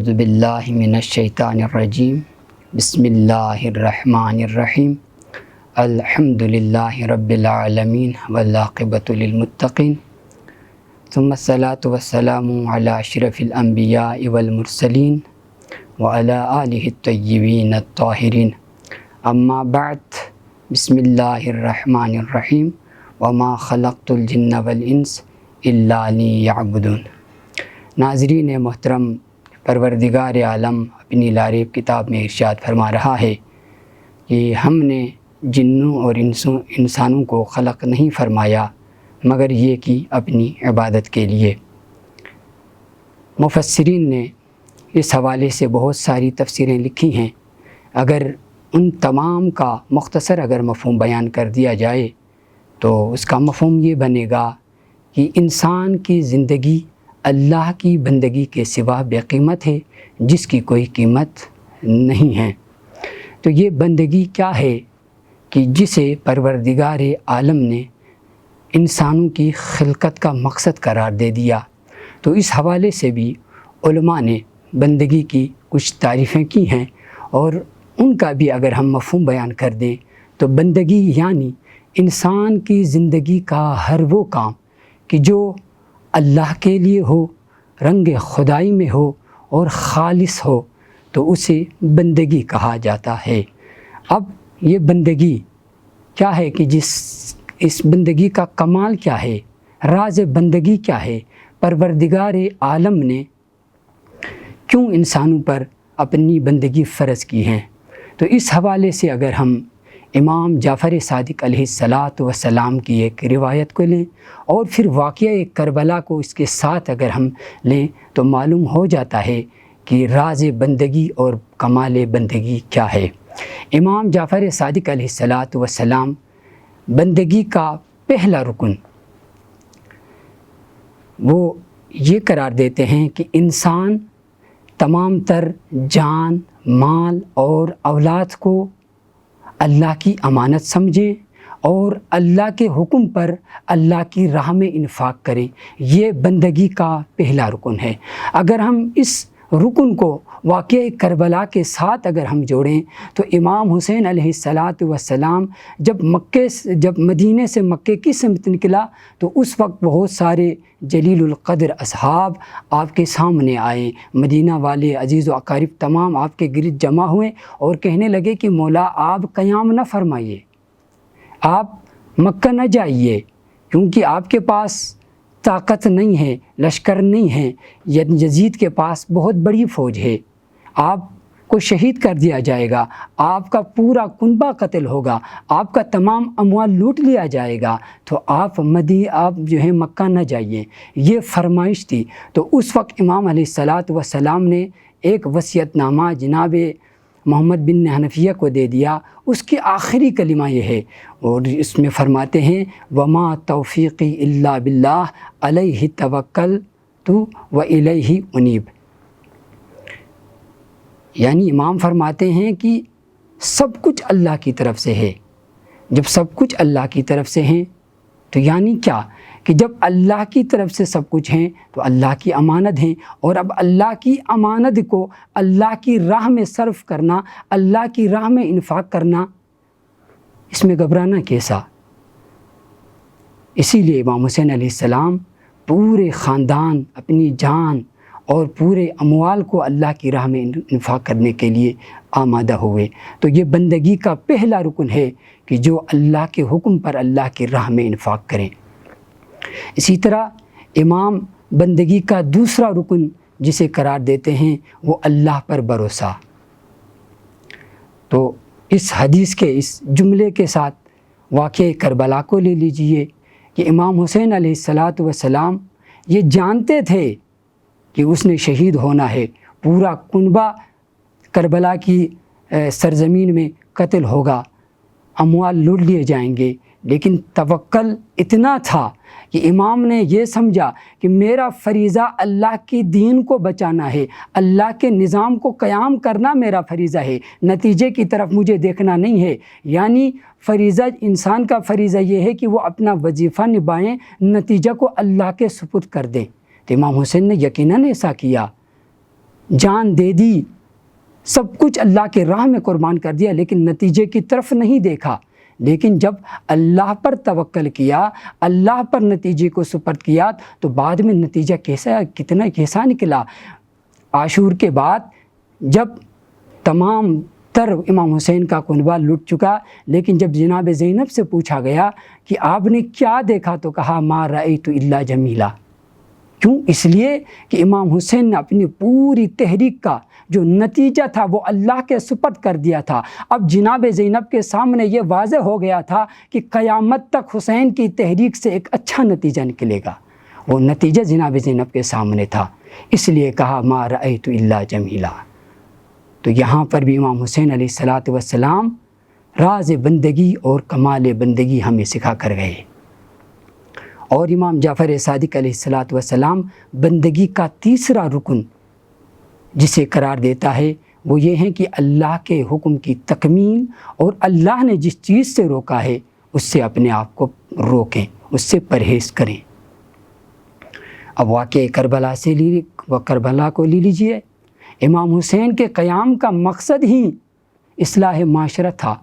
اعوذ باللہ من الشیطان الرجیم بسم اللہ الرحمن الرحیم الحمد للہ رب العالمین والعاقبۃ للمتقین ثم الصلاۃ والسلام علی اشرف الانبیاء والمرسلین وعلی آلہ الطیبین الطاہرین اما بعد بسم اللہ الرحمن الرحیم وما خلقت الجن والانس الا لیعبدون۔ ناظرین محترم، پروردگار عالم اپنی لاریب کتاب میں ارشاد فرما رہا ہے کہ ہم نے جنوں اور انسانوں کو خلق نہیں فرمایا مگر یہ کہ اپنی عبادت کے لیے۔ مفسرین نے اس حوالے سے بہت ساری تفسیریں لکھی ہیں۔ اگر ان تمام کا مختصر مفہوم بیان کر دیا جائے تو اس کا مفہوم یہ بنے گا کہ انسان کی زندگی اللہ کی بندگی کے سوا بے قیمت ہے، جس کی کوئی قیمت نہیں ہے۔ تو یہ بندگی کیا ہے کہ جسے پروردگار عالم نے انسانوں کی خلقت کا مقصد قرار دے دیا۔ تو اس حوالے سے بھی علماء نے بندگی کی کچھ تعریفیں کی ہیں، اور ان کا بھی اگر ہم مفہوم بیان کر دیں تو بندگی یعنی انسان کی زندگی کا ہر وہ کام کہ جو اللہ کے لیے ہو، رنگ خدائی میں ہو اور خالص ہو، تو اسے بندگی کہا جاتا ہے۔ اب یہ بندگی کیا ہے کہ اس بندگی کا کمال کیا ہے، راز بندگی کیا ہے، پروردگار عالم نے کیوں انسانوں پر اپنی بندگی فرض کی ہیں۔ تو اس حوالے سے اگر ہم امام جعفر صادق علیہ السلام کی ایک روایت کو لیں اور پھر واقعہ کربلا کو اس کے ساتھ اگر ہم لیں تو معلوم ہو جاتا ہے کہ راز بندگی اور کمال بندگی کیا ہے۔ امام جعفر صادق علیہ السلام بندگی کا پہلا رکن وہ یہ قرار دیتے ہیں کہ انسان تمام تر جان، مال اور اولاد کو اللہ کی امانت سمجھیں اور اللہ کے حکم پر اللہ کی راہ میں انفاق کریں۔ یہ بندگی کا پہلا رکن ہے۔ اگر ہم اس رکن کو واقعہ کربلا کے ساتھ اگر ہم جوڑیں تو امام حسین علیہ السلام جب مدینے سے مکے کی سمت نکلا تو اس وقت بہت سارے جلیل القدر اصحاب آپ کے سامنے آئے۔ مدینہ والے عزیز و اقارب تمام آپ کے گرد جمع ہوئے اور کہنے لگے کہ مولا آپ قیام نہ فرمائیے، آپ مکہ نہ جائیے، کیونکہ آپ کے پاس طاقت نہیں ہے، لشکر نہیں ہے، یزید کے پاس بہت بڑی فوج ہے، آپ کو شہید کر دیا جائے گا، آپ کا پورا کنبہ قتل ہوگا، آپ کا تمام اموال لوٹ لیا جائے گا، تو آپ مکہ نہ جائیے۔ یہ فرمائش تھی۔ تو اس وقت امام علیہ السلام نے ایک وصیت نامہ جناب محمد بن حنفیہ کو دے دیا۔ اس کی آخری کلمہ یہ ہے اور اس میں فرماتے ہیں وما توفیقی الا باللہ علیہ توکلت والیہ انیب۔ یعنی امام فرماتے ہیں کہ سب کچھ اللہ کی طرف سے ہے۔ جب سب کچھ اللہ کی طرف سے ہیں تو یعنی کیا کہ جب اللہ کی طرف سے سب کچھ ہیں تو اللہ کی امانت ہیں، اور اب اللہ کی امانت کو اللہ کی راہ میں صرف کرنا، اللہ کی راہ میں انفاق کرنا، اس میں گھبرانا کیسا؟ اسی لیے امام حسین علیہ السلام پورے خاندان، اپنی جان اور پورے اموال کو اللہ کی راہ میں انفاق کرنے کے لیے آمادہ ہوئے۔ تو یہ بندگی کا پہلا رکن ہے کہ جو اللہ کے حکم پر اللہ کی راہ میں انفاق کریں۔ اسی طرح امام بندگی کا دوسرا رکن جسے قرار دیتے ہیں وہ اللہ پر بھروسہ۔ تو اس حدیث کے اس جملے کے ساتھ واقعہ کربلا کو لے لیجئے کہ امام حسین علیہ السلام یہ جانتے تھے کہ اس نے شہید ہونا ہے، پورا کنبہ کربلا کی سرزمین میں قتل ہوگا، اموال لوٹ لیے جائیں گے، لیکن توکل اتنا تھا کہ امام نے یہ سمجھا کہ میرا فریضہ اللہ کی دین کو بچانا ہے، اللہ کے نظام کو قیام کرنا میرا فریضہ ہے، نتیجے کی طرف مجھے دیکھنا نہیں ہے۔ یعنی فریضہ، انسان کا فریضہ یہ ہے کہ وہ اپنا وظیفہ نبھائیں، نتیجہ کو اللہ کے سپرد کر دیں۔ تو امام حسین نے یقیناً ایسا کیا۔ جان دے دی، سب کچھ اللہ کے راہ میں قربان کر دیا، لیکن نتیجے کی طرف نہیں دیکھا۔ لیکن جب اللہ پر توکل کیا، اللہ پر نتیجے کو سپرد کیا، تو بعد میں نتیجہ کیسا نکلا۔ عاشور کے بعد جب تمام تر امام حسین کا کنبہ لٹ چکا، لیکن جب جناب زینب سے پوچھا گیا کہ آپ نے کیا دیکھا، تو کہا ما رأیت الا جمیلا۔ کیوں؟ اس لیے کہ امام حسین نے اپنی پوری تحریک کا جو نتیجہ تھا وہ اللہ کے سپرد کر دیا تھا۔ اب جناب زینب کے سامنے یہ واضح ہو گیا تھا کہ قیامت تک حسین کی تحریک سے ایک اچھا نتیجہ نکلے گا، وہ نتیجہ جناب زینب کے سامنے تھا، اس لیے کہا ما رأیت الا جمیلا۔ تو یہاں پر بھی امام حسین علیہ السلام راز بندگی اور کمال بندگی ہمیں سکھا کر گئے۔ اور امام جعفر صادق علیہ السلام بندگی کا تیسرا رکن جسے قرار دیتا ہے وہ یہ ہے کہ اللہ کے حکم کی تکمیل، اور اللہ نے جس چیز سے روکا ہے اس سے اپنے آپ کو روکیں، اس سے پرہیز کریں۔ اب واقعہ کربلا کو لے لیجئے۔ امام حسین کے قیام کا مقصد ہی اصلاح معاشرت تھا۔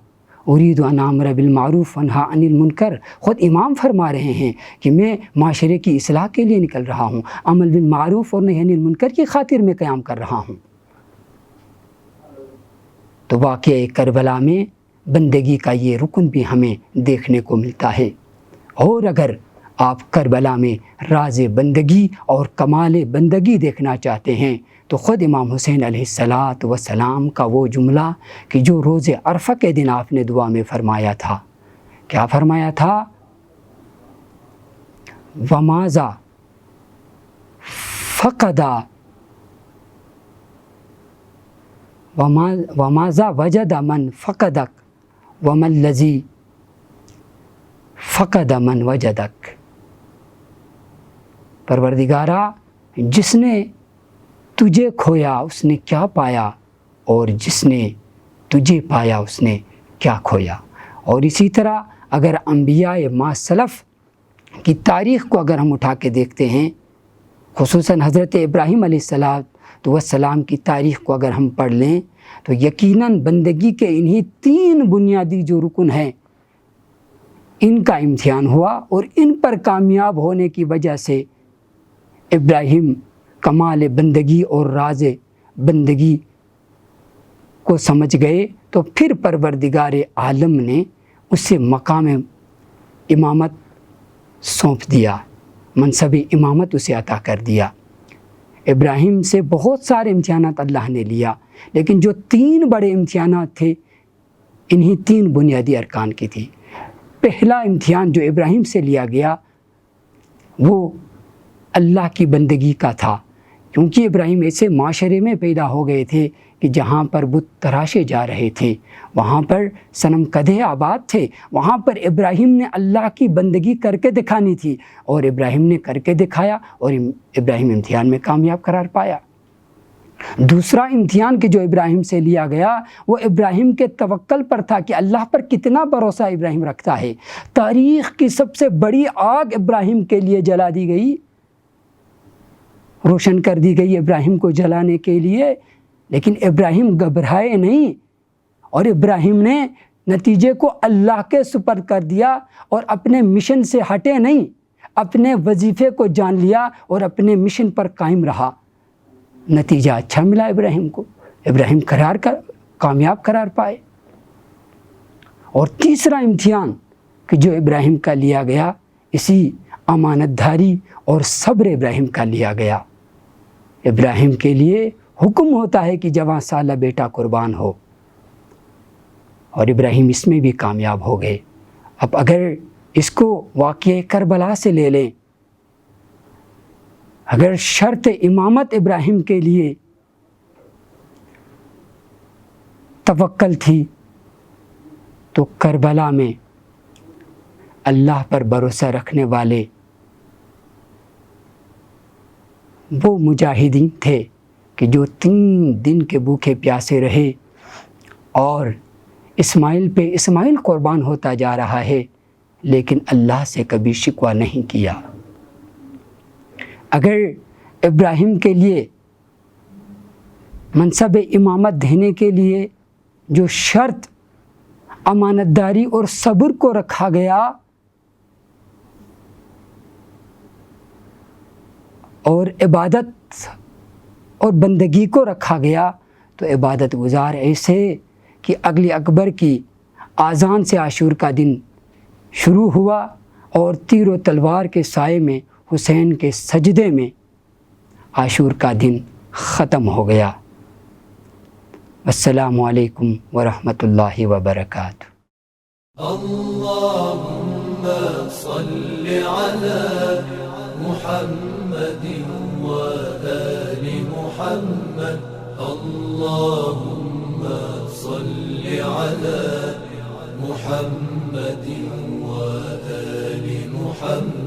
ارید ان آمر بالمعروف وانہا عن المنکر، خود امام فرما رہے ہیں کہ میں معاشرے کی اصلاح کے لیے نکل رہا ہوں، عمل بالمعروف اور نہی عن المنکر کی خاطر میں قیام کر رہا ہوں۔ تو واقعہ کربلا میں بندگی کا یہ رکن بھی ہمیں دیکھنے کو ملتا ہے۔ اور اگر آپ کربلا میں راز بندگی اور کمال بندگی دیکھنا چاہتے ہیں تو خود امام حسین علیہ السلام کا وہ جملہ کہ جو روز عرفہ کے دن آپ نے دعا میں فرمایا تھا، کیا فرمایا تھا؟ وماذا وجد من فقدک وما الذی فقد من وجدک۔ پروردگارا، جس نے تجھے کھویا اس نے کیا پایا، اور جس نے تجھے پایا اس نے کیا کھویا۔ اور اسی طرح اگر انبیاء ما سلف کی تاریخ کو اگر ہم اٹھا کے دیکھتے ہیں، خصوصاً حضرت ابراہیم علیہ السلام کی تاریخ کو اگر ہم پڑھ لیں تو یقیناً بندگی کے انہی 3 بنیادی جو رکن ہیں ان کا امتحان ہوا، اور ان پر کامیاب ہونے کی وجہ سے ابراہیم کمال بندگی اور راز بندگی کو سمجھ گئے، تو پھر پروردگار عالم نے اسے مقام امامت سونپ دیا، منصب امامت اسے عطا کر دیا۔ ابراہیم سے بہت سارے امتحانات اللہ نے لیا، لیکن جو 3 بڑے امتحانات تھے انہی 3 بنیادی ارکان کی تھی۔ پہلا امتحان جو ابراہیم سے لیا گیا وہ اللہ کی بندگی کا تھا، کیونکہ ابراہیم ایسے معاشرے میں پیدا ہو گئے تھے کہ جہاں پر بت تراشے جا رہے تھے، وہاں پر صنم کدے آباد تھے، وہاں پر ابراہیم نے اللہ کی بندگی کر کے دکھانی تھی، اور ابراہیم نے کر کے دکھایا، اور ابراہیم امتحان میں کامیاب قرار پایا۔ دوسرا امتحان کہ جو ابراہیم سے لیا گیا وہ ابراہیم کے توکل پر تھا کہ اللہ پر کتنا بھروسہ ابراہیم رکھتا ہے۔ تاریخ کی سب سے بڑی آگ ابراہیم کے لیے جلا دی گئی، روشن کر دی گئی ابراہیم کو جلانے کے لیے، لیکن ابراہیم گھبرائے نہیں، اور ابراہیم نے نتیجے کو اللہ کے سپرد کر دیا، اور اپنے مشن سے ہٹے نہیں، اپنے وظیفے کو جان لیا اور اپنے مشن پر قائم رہا۔ نتیجہ اچھا ملا ابراہیم کو، ابراہیم کامیاب قرار پائے۔ اور تیسرا امتحان کہ جو ابراہیم کا لیا گیا، اسی امانت داری اور صبر ابراہیم کا لیا گیا۔ ابراہیم کے لیے حکم ہوتا ہے کہ جوان سالہ بیٹا قربان ہو، اور ابراہیم اس میں بھی کامیاب ہو گئے۔ اب اگر اس کو واقعہ کربلا سے لے لیں، اگر شرط امامت ابراہیم کے لیے توکل تھی، تو کربلا میں اللہ پر بھروسہ رکھنے والے وہ مجاہدین تھے کہ جو 3 دن کے بھوکے پیاسے رہے، اور اسماعیل پہ اسماعیل قربان ہوتا جا رہا ہے لیکن اللہ سے کبھی شکوہ نہیں کیا۔ اگر ابراہیم کے لیے منصب امامت دینے کے لیے جو شرط امانت داری اور صبر کو رکھا گیا اور عبادت اور بندگی کو رکھا گیا، تو عبادت گزار ایسے کہ اگلی اکبر کی آذان سے عاشور کا دن شروع ہوا اور تیر و تلوار کے سائے میں حسین کے سجدے میں عاشور کا دن ختم ہو گیا۔ السلام علیکم ورحمۃ اللہ وبرکاتہ۔ اللهم صل على محمد وآل محمد، اللهم صل على محمد وآل محمد۔